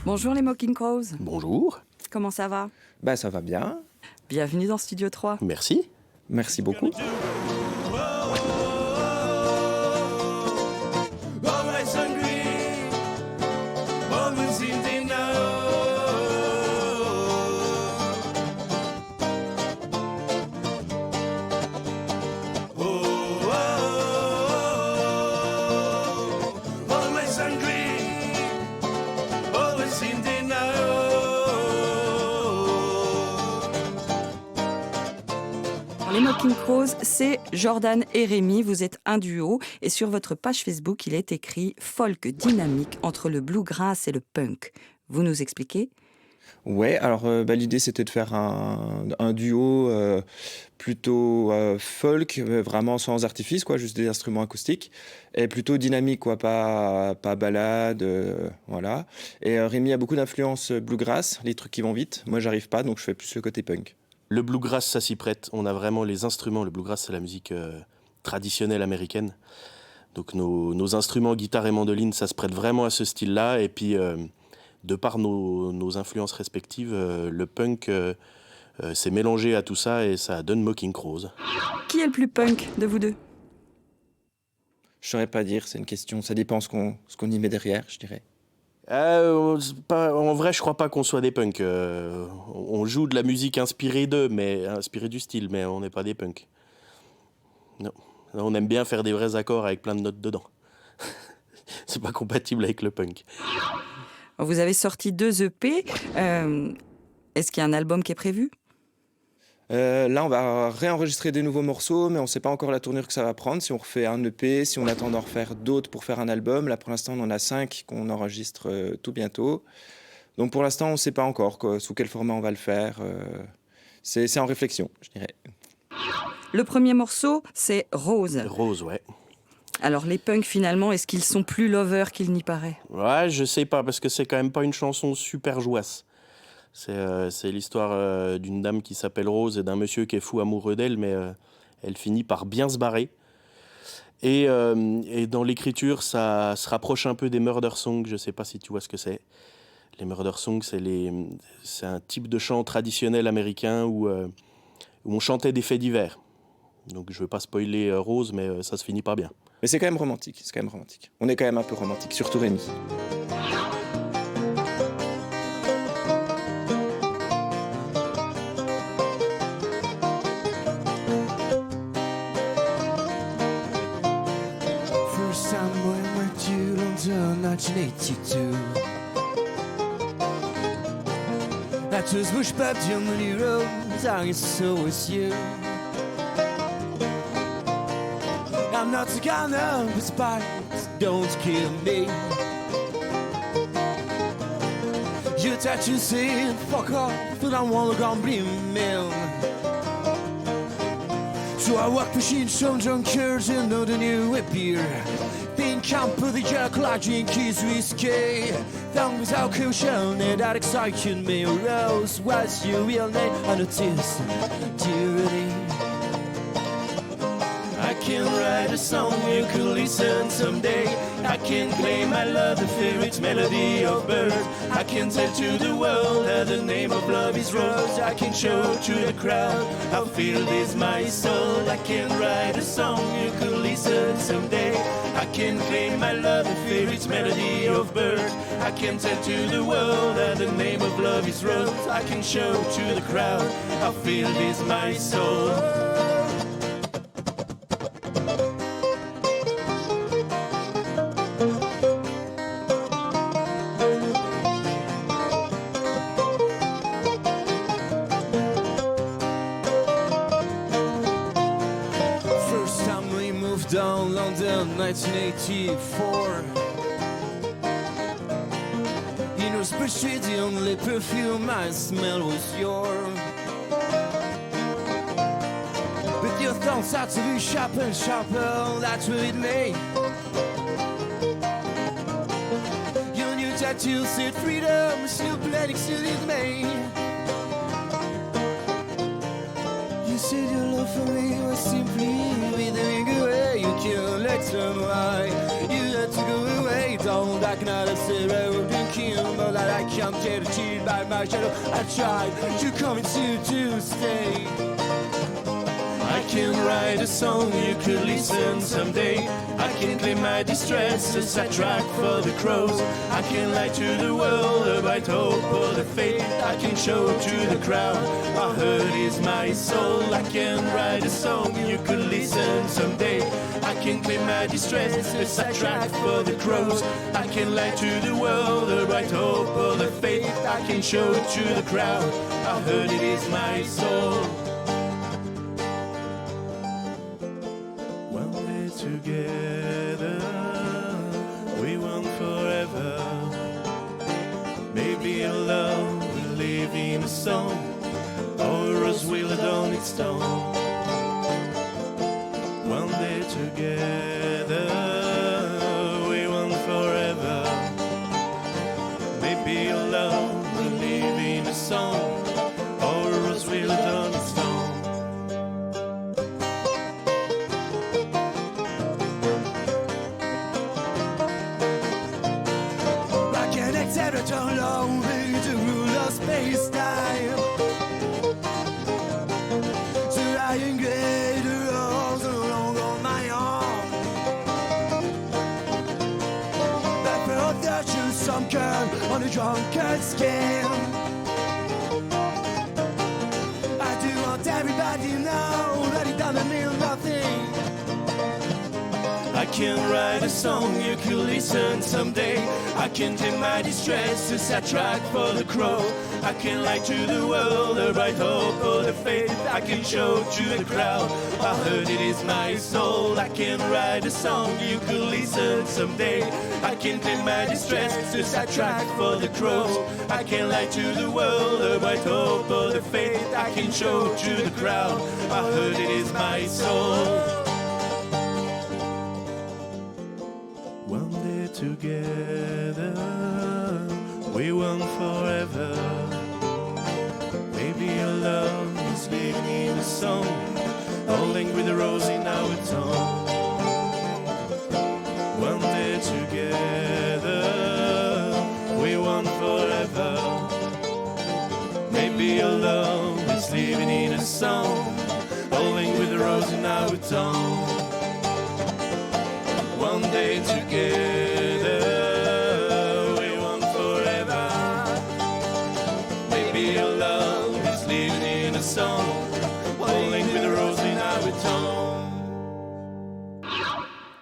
Bonjour les Mocking Crows. Bonjour. Comment ça va? Ça va bien. Bienvenue dans Studio 3. Merci. Merci beaucoup. Les Mocking Crows, c'est Jordan et Rémi, vous êtes un duo et sur votre page Facebook, il est écrit « Folk dynamique entre le bluegrass et le punk ». Vous nous expliquez? Ouais, alors l'idée c'était de faire un duo plutôt folk, vraiment sans artifice, quoi, juste des instruments acoustiques, et plutôt dynamique, quoi, pas balade, voilà. Et Rémi a beaucoup d'influence bluegrass, les trucs qui vont vite. Moi j'arrive pas, donc je fais plus le côté punk. Le bluegrass, ça s'y prête. On a vraiment les instruments. Le bluegrass, c'est la musique traditionnelle américaine. Donc nos instruments, guitare et mandoline, ça se prête vraiment à ce style-là. Et puis, de par nos influences respectives, le punk s'est mélangé à tout ça et ça donne Mocking Crows. Qui est le plus punk de vous deux? Je saurais pas dire, c'est une question, ça dépend ce qu'on y met derrière, je dirais. En vrai, je crois pas qu'on soit des punks. On joue de la musique inspirée d'eux, mais inspirée du style, mais on n'est pas des punks. Non. On aime bien faire des vrais accords avec plein de notes dedans. C'est pas compatible avec le punk. Vous avez sorti 2 EP. Est-ce qu'il y a un album qui est prévu? Là, on va réenregistrer des nouveaux morceaux, mais on ne sait pas encore la tournure que ça va prendre. Si on refait un EP, si on attend d'en refaire d'autres pour faire un album. Là, pour l'instant, on en a 5 qu'on enregistre tout bientôt. Donc, pour l'instant, on ne sait pas encore sous quel format on va le faire. C'est en réflexion, je dirais. Le premier morceau, c'est Rose. Rose, ouais. Alors, les punks, finalement, est-ce qu'ils sont plus lovers qu'il n'y paraît? Ouais, je sais pas, parce que c'est quand même pas une chanson super jouasse. C'est l'histoire d'une dame qui s'appelle Rose et d'un monsieur qui est fou amoureux d'elle, mais elle finit par bien se barrer. Et dans l'écriture, ça se rapproche un peu des murder songs, je sais pas si tu vois ce que c'est. Les murder songs, c'est un type de chant traditionnel américain où on chantait des faits divers. Donc je veux pas spoiler Rose, mais ça se finit pas bien. Mais c'est quand même romantique, On est quand même un peu romantique, surtout Rémi. First time we went to London, 1982. That was much better on the new roads, I saw was you. I'm not the kind of spice, don't kill me. You touch and say, fuck off, but I wanna go be man. So I walk machine, some junkers, and know the new beer. Think camp for the jerk, like keys whiskey. Thumb was how cushion, and that excited me. Rose was your real name, and it is tyranny. I can write a song you could listen someday. I can claim I love the favorite melody of bird. I can tell to the world that the name of love is Rose. I can show to the crowd how filled is my soul. I can write a song you could listen someday. I can claim I love the favorite melody of bird. I can tell to the world that the name of love is Rose. I can show to the crowd how filled is my soul. Down London, 1984. In your spreadsheet, the only perfume I smell was yours. But your thoughts had to be sharper, sharper, that's what it made. Your new tattoo said freedom, still planning, still in May. You said your love for me was simply withering away. You can't let them lie. You had to go away. don't. I cannot say I will be killed, but I can't get cheated by my shadow. I tried to come to stay. I can write a song you could listen someday. I can claim my distress as a track for the crows. I can lie to the world about hope or the fate. I can show to the crowd my hurt is my soul. I can write a song you could listen someday. I can claim my distress as a track for the crows. I can lie to the world about hope or the fate. I can show to the crowd how hurt it is my soul. Together, we won't forever. Maybe a love will live in a song, or a rose will adorn its stone. One day together, we won't forever. Maybe a love will live in a song, or a rose will adorn its stone. Turn over to rule of space-time. So I can get the rose along on my arm. That production some kind on a drunkard scale. I do want everybody to know that it doesn't mean nothing. I can write a song you could listen someday. I can take my distress as a track for the crow. I can lie to the world about hope or the faith. I can show to the crowd how hurt it is my soul. I can write a song you could listen someday. I can take my distress as a track for the crow. I can lie to the world about hope or the faith. I can show to the crowd how hurt it is my soul. One day together, we won't forever. Maybe your love is living in a song, holding with a rose in our tongue. One day together, we won't forever. Maybe your love is living in a song, holding with a rose in our tongue. One day together, we want forever. Maybe your love is living in a song, holding with a rose in our tongue.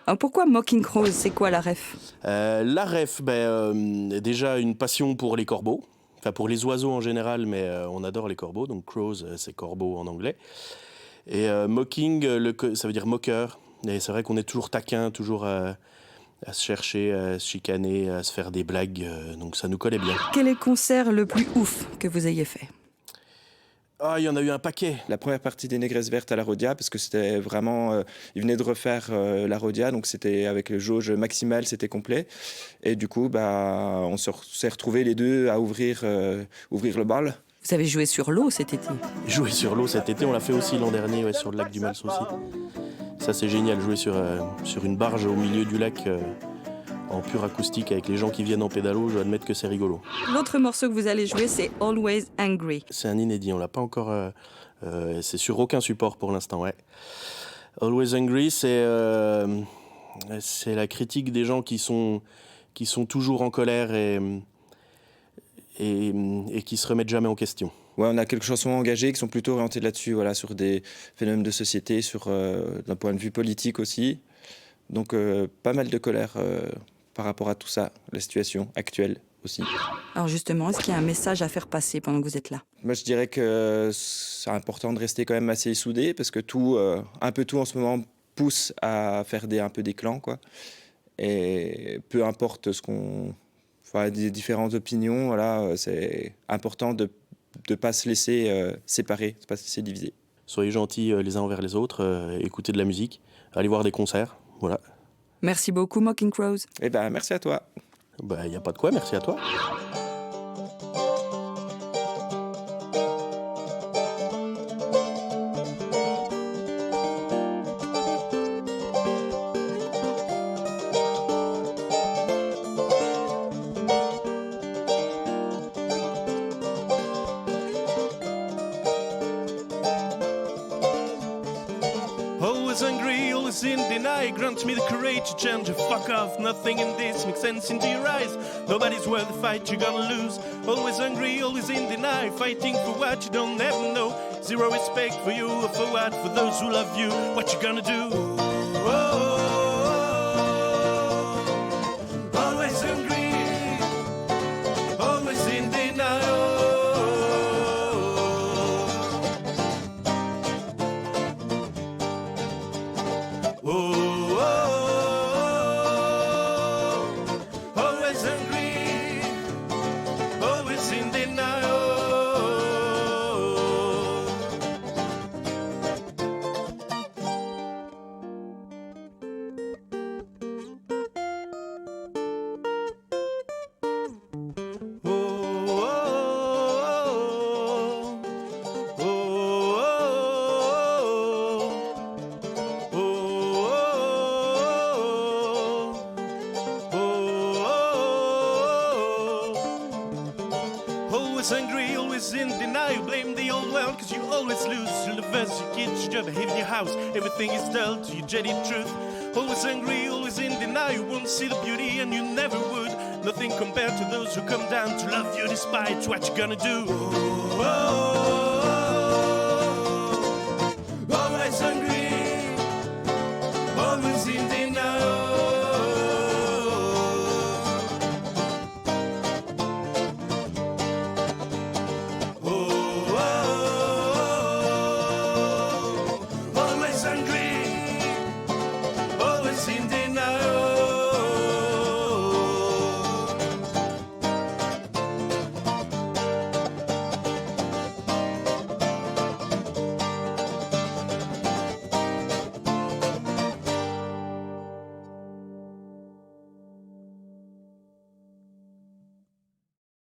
Alors pourquoi Mocking Crows? C'est quoi la ref? La ref, déjà une passion pour les corbeaux, enfin pour les oiseaux en général, mais on adore les corbeaux, donc crows, c'est corbeau en anglais. Et mocking, ça veut dire moqueur. Et c'est vrai qu'on est toujours taquin, toujours à se chercher, à se chicaner, à se faire des blagues, donc ça nous collait bien. Quel est le concert le plus ouf que vous ayez fait? Ah, il y en a eu un paquet. La première partie des Négresses Vertes à la Rodia, parce que c'était vraiment... ils venaient de refaire la Rodia, donc c'était avec le jauge maximale, c'était complet. Et du coup, on s'est retrouvés les deux à ouvrir le bal. Vous avez joué sur l'eau cet été? Jouer sur l'eau cet été, on l'a fait aussi l'an dernier, sur le lac du Mals aussi. Ça c'est génial, jouer sur une barge au milieu du lac en pure acoustique avec les gens qui viennent en pédalo, je dois admettre que c'est rigolo. L'autre morceau que vous allez jouer, c'est Always Angry. C'est un inédit, on l'a pas encore... c'est sur aucun support pour l'instant, ouais. Always Angry, c'est la critique des gens qui sont toujours en colère et qui se remettent jamais en question. Ouais, on a quelques chansons engagées qui sont plutôt orientées là-dessus, voilà, sur des phénomènes de société, d'un point de vue politique aussi. Donc pas mal de colère par rapport à tout ça, la situation actuelle aussi. Alors justement, est-ce qu'il y a un message à faire passer pendant que vous êtes là? Moi je dirais que c'est important de rester quand même assez soudé, parce que un peu tout en ce moment pousse à faire un peu des clans, quoi. Et peu importe des différentes opinions, voilà, c'est important de ne pas se laisser séparer, de ne pas se laisser diviser. Soyez gentils les uns envers les autres, écoutez de la musique, allez voir des concerts, voilà. Merci beaucoup, Mocking Crows. Eh ben, merci à toi. Il n'y a pas de quoi, merci à toi. always in denial. Grant me the courage to change. Fuck off, nothing in this makes sense into your eyes. Nobody's worth the fight, you're gonna lose. Always hungry, always in denial. Fighting for what you don't ever know. Zero respect for you or for what? For those who love you, what you gonna do? Always hungry, always in denial. Always hungry, always in denial. Always angry, always in denial. Blame the old world cause you always lose. Your lovers, your kids, your job, behavior, your house. Everything is dull to your jaded truth. Always angry, always in denial. You won't see the beauty and you never would. Nothing compared to those who come down to love you despite what you gonna do. Always hungry, always in the